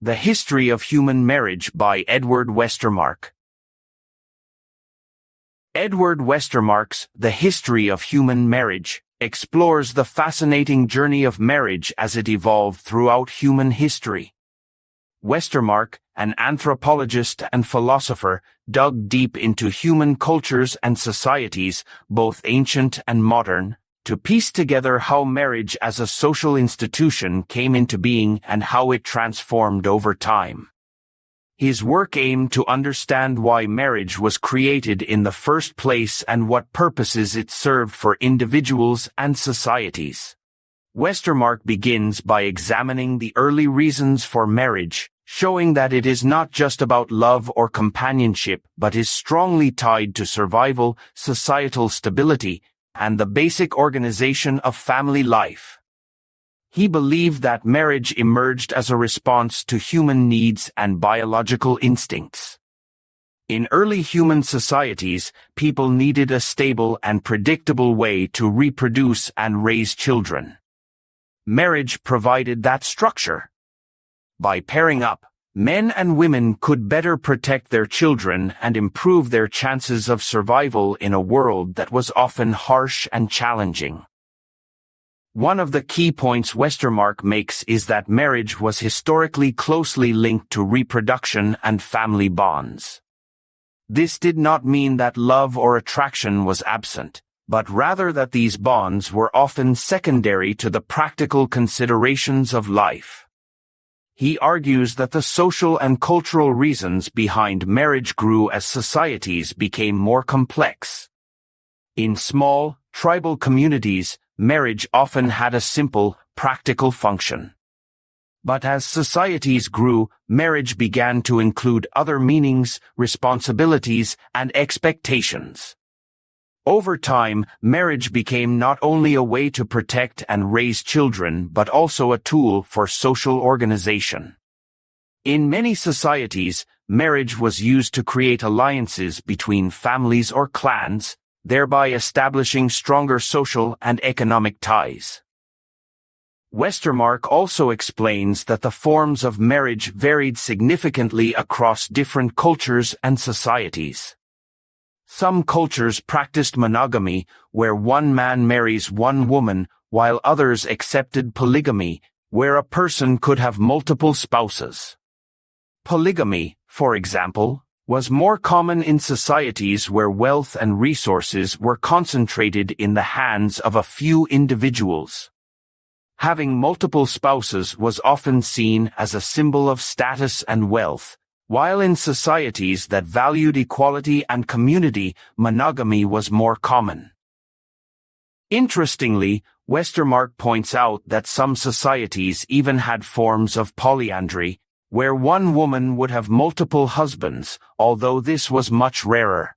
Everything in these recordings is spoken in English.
The History of Human Marriage by Edward Westermarck. Edward Westermarck's The History of Human Marriage explores the fascinating journey of marriage as it evolved throughout human history. Westermarck, an anthropologist and philosopher, dug deep into human cultures and societies, both ancient and modern, to piece together how marriage as a social institution came into being and how it transformed over time. His work aimed to understand why marriage was created in the first place and what purposes it served for individuals and societies. Westermarck begins by examining the early reasons for marriage, showing that it is not just about love or companionship but is strongly tied to survival, societal stability, and the basic organization of family life. He believed that marriage emerged as a response to human needs and biological instincts. In early human societies, people needed a stable and predictable way to reproduce and raise children. Marriage provided that structure. By pairing up, men and women could better protect their children and improve their chances of survival in a world that was often harsh and challenging. One of the key points Westermarck makes is that marriage was historically closely linked to reproduction and family bonds. This did not mean that love or attraction was absent, but rather that these bonds were often secondary to the practical considerations of life. He argues that the social and cultural reasons behind marriage grew as societies became more complex. In small, tribal communities, marriage often had a simple, practical function. But as societies grew, marriage began to include other meanings, responsibilities, and expectations. Over time, marriage became not only a way to protect and raise children but also a tool for social organization. In many societies, marriage was used to create alliances between families or clans, thereby establishing stronger social and economic ties. Westermarck also explains that the forms of marriage varied significantly across different cultures and societies. Some cultures practiced monogamy, where one man marries one woman, while others accepted polygamy, where a person could have multiple spouses. Polygamy, for example, was more common in societies where wealth and resources were concentrated in the hands of a few individuals. Having multiple spouses was often seen as a symbol of status and wealth, while in societies that valued equality and community, monogamy was more common. Interestingly, Westermarck points out that some societies even had forms of polyandry, where one woman would have multiple husbands, although this was much rarer.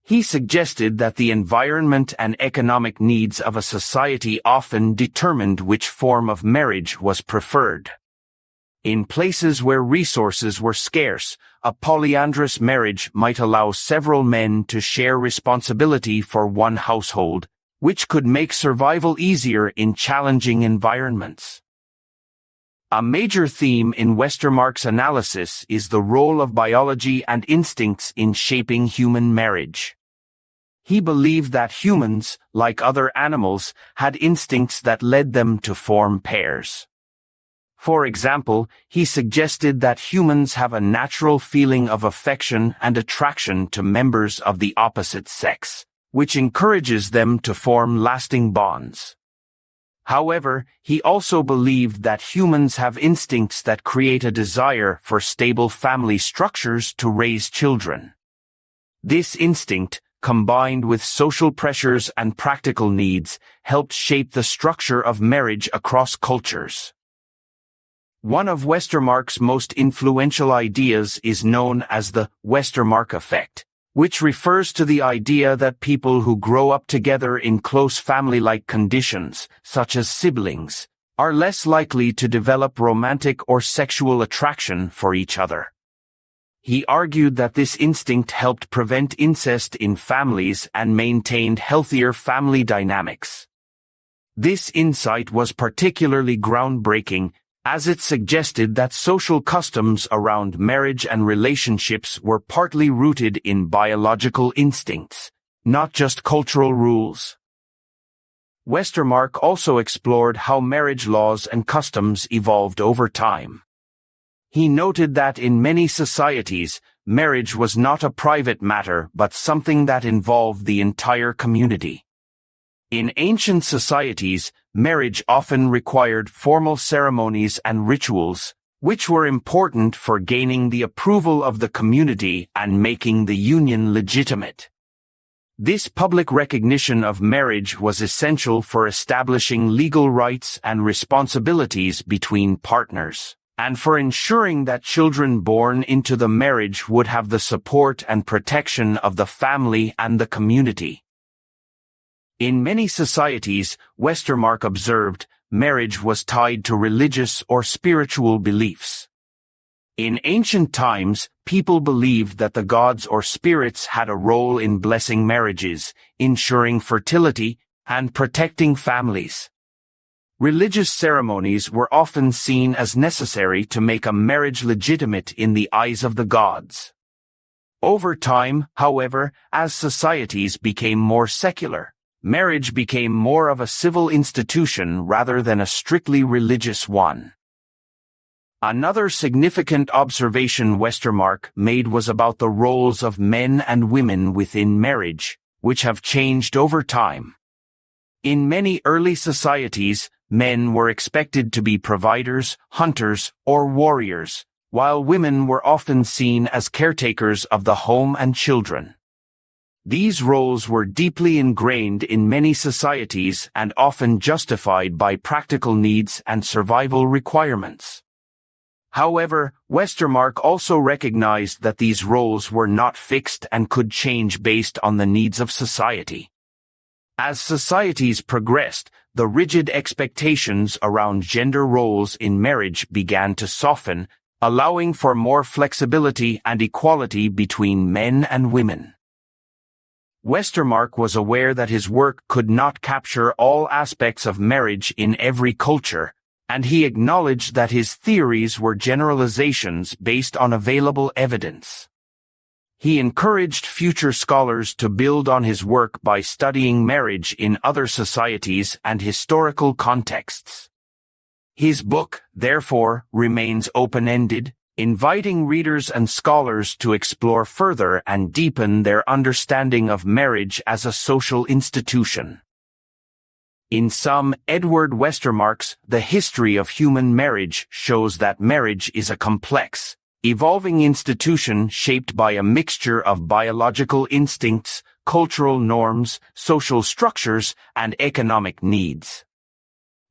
He suggested that the environment and economic needs of a society often determined which form of marriage was preferred. In places where resources were scarce, a polyandrous marriage might allow several men to share responsibility for one household, which could make survival easier in challenging environments. A major theme in Westermarck's analysis is the role of biology and instincts in shaping human marriage. He believed that humans, like other animals, had instincts that led them to form pairs. For example, he suggested that humans have a natural feeling of affection and attraction to members of the opposite sex, which encourages them to form lasting bonds. However, he also believed that humans have instincts that create a desire for stable family structures to raise children. This instinct, combined with social pressures and practical needs, helped shape the structure of marriage across cultures. One of Westermarck's most influential ideas is known as the Westermarck effect, which refers to the idea that people who grow up together in close family-like conditions, such as siblings, are less likely to develop romantic or sexual attraction for each other. He argued that this instinct helped prevent incest in families and maintained healthier family dynamics. This insight was particularly groundbreaking, as it suggested that social customs around marriage and relationships were partly rooted in biological instincts, not just cultural rules. Westermarck also explored how marriage laws and customs evolved over time. He noted that in many societies, marriage was not a private matter but something that involved the entire community. In ancient societies, marriage often required formal ceremonies and rituals, which were important for gaining the approval of the community and making the union legitimate. This public recognition of marriage was essential for establishing legal rights and responsibilities between partners, and for ensuring that children born into the marriage would have the support and protection of the family and the community. In many societies, Westermarck observed, marriage was tied to religious or spiritual beliefs. In ancient times, people believed that the gods or spirits had a role in blessing marriages, ensuring fertility, and protecting families. Religious ceremonies were often seen as necessary to make a marriage legitimate in the eyes of the gods. Over time, however, as societies became more secular, marriage became more of a civil institution rather than a strictly religious one. Another significant observation Westermarck made was about the roles of men and women within marriage, which have changed over time. In many early societies, men were expected to be providers, hunters, or warriors, while women were often seen as caretakers of the home and children. These roles were deeply ingrained in many societies and often justified by practical needs and survival requirements. However, Westermarck also recognized that these roles were not fixed and could change based on the needs of society. As societies progressed, the rigid expectations around gender roles in marriage began to soften, allowing for more flexibility and equality between men and women. Westermarck was aware that his work could not capture all aspects of marriage in every culture, and he acknowledged that his theories were generalizations based on available evidence. He encouraged future scholars to build on his work by studying marriage in other societies and historical contexts. His book, therefore, remains open-ended, inviting readers and scholars to explore further and deepen their understanding of marriage as a social institution. In sum, Edward Westermarck's The History of Human Marriage shows that marriage is a complex, evolving institution shaped by a mixture of biological instincts, cultural norms, social structures, and economic needs.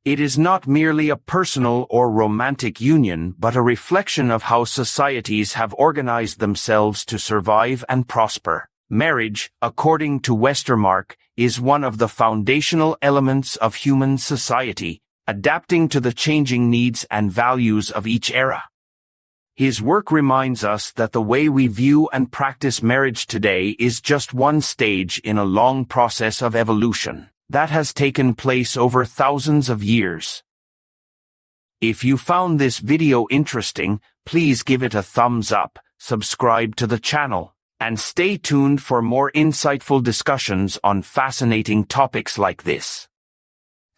It is not merely a personal or romantic union but a reflection of how societies have organized themselves to survive and prosper. Marriage, according to Westermarck, is one of the foundational elements of human society, adapting to the changing needs and values of each era. His work reminds us that the way we view and practice marriage today is just one stage in a long process of evolution that has taken place over thousands of years. If you found this video interesting, please give it a thumbs up, subscribe to the channel, and stay tuned for more insightful discussions on fascinating topics like this.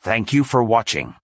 Thank you for watching.